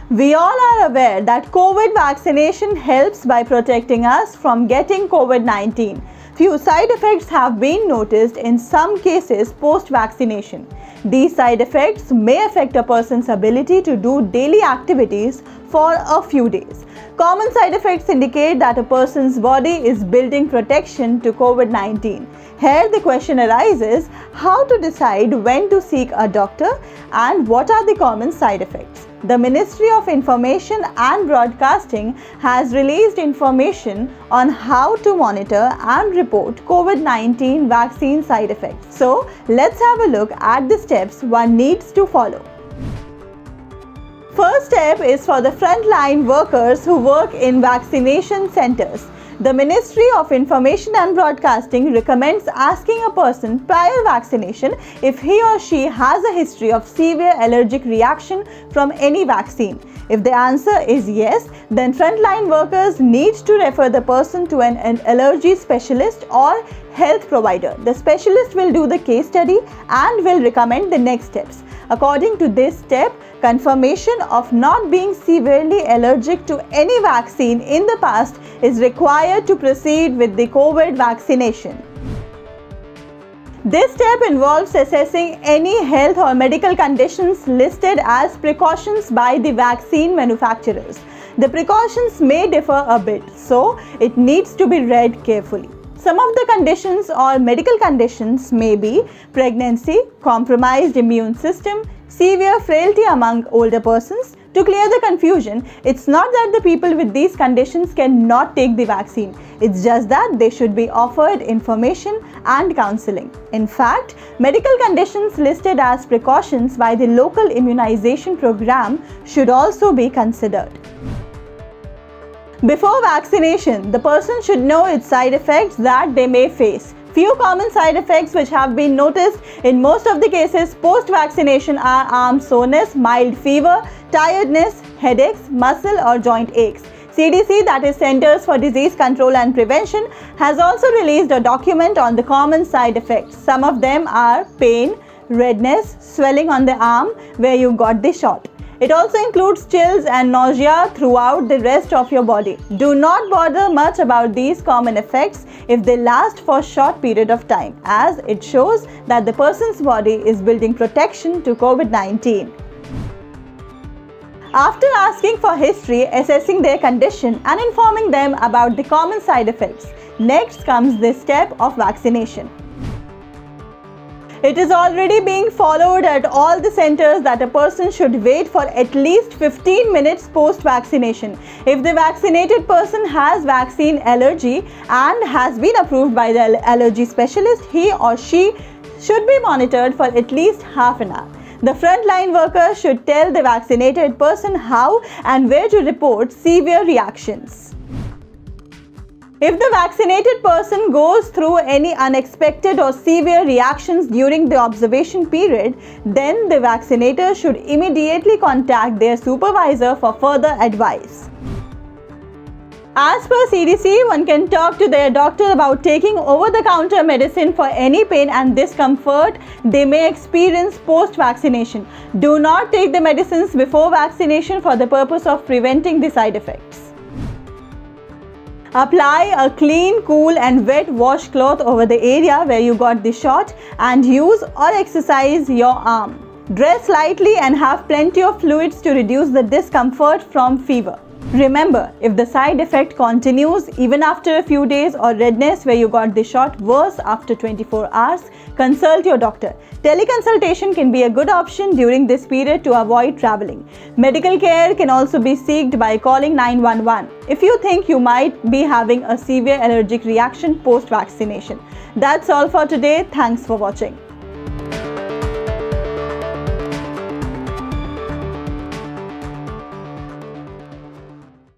We all are aware that COVID vaccination helps by protecting us from getting COVID-19. Few side effects have been noticed in some cases post-vaccination. These side effects may affect a person's ability to do daily activities for a few days. Common side effects indicate that a person's body is building protection to COVID-19. Here the question arises, how to decide when to seek a doctor and what are the common side effects? The Ministry of Information and Broadcasting has released information on how to monitor and report COVID-19 vaccine side effects. So, let's have a look at the steps one needs to follow. First step is for the frontline workers who work in vaccination centers. The Ministry of Information and Broadcasting recommends asking a person prior vaccination if he or she has a history of severe allergic reaction from any vaccine. If the answer is yes, then frontline workers need to refer the person to an allergy specialist or health provider. The specialist will do the case study and will recommend the next steps. According to this step, confirmation of not being severely allergic to any vaccine in the past is required to proceed with the COVID vaccination. This step involves assessing any health or medical conditions listed as precautions by the vaccine manufacturers. The precautions may differ a bit, so it needs to be read carefully. Some of the conditions or medical conditions may be pregnancy, compromised immune system, severe frailty among older persons. To clear the confusion, it's not that the people with these conditions cannot take the vaccine. It's just that they should be offered information and counseling. In fact, medical conditions listed as precautions by the local immunization program should also be considered. Before vaccination, the person should know its side effects that they may face. Few common side effects which have been noticed in most of the cases post-vaccination are arm soreness, mild fever, tiredness, headaches, muscle or joint aches. CDC, that is Centers for Disease Control and Prevention, has also released a document on the common side effects. Some of them are pain, redness, swelling on the arm where you got the shot. It also includes chills and nausea throughout the rest of your body. Do not bother much about these common effects if they last for a short period of time, as it shows that the person's body is building protection to COVID-19. After asking for history, assessing their condition and informing them about the common side effects, next comes the step of vaccination. It is already being followed at all the centers that a person should wait for at least 15 minutes post-vaccination. If the vaccinated person has vaccine allergy and has been approved by the allergy specialist, he or she should be monitored for at least half an hour. The frontline worker should tell the vaccinated person how and where to report severe reactions. If the vaccinated person goes through any unexpected or severe reactions during the observation period, then the vaccinator should immediately contact their supervisor for further advice. As per CDC, one can talk to their doctor about taking over-the-counter medicine for any pain and discomfort they may experience post-vaccination. Do not take the medicines before vaccination for the purpose of preventing the side effects. Apply a clean, cool and wet washcloth over the area where you got the shot and use or exercise your arm. Dress lightly and have plenty of fluids to reduce the discomfort from fever. Remember, if the side effect continues even after a few days or redness where you got the shot worse after 24 hours, consult your doctor. Teleconsultation can be a good option during this period to avoid traveling. Medical care can also be sought by calling 911 if you think you might be having a severe allergic reaction post-vaccination. That's all for today. Thanks for watching.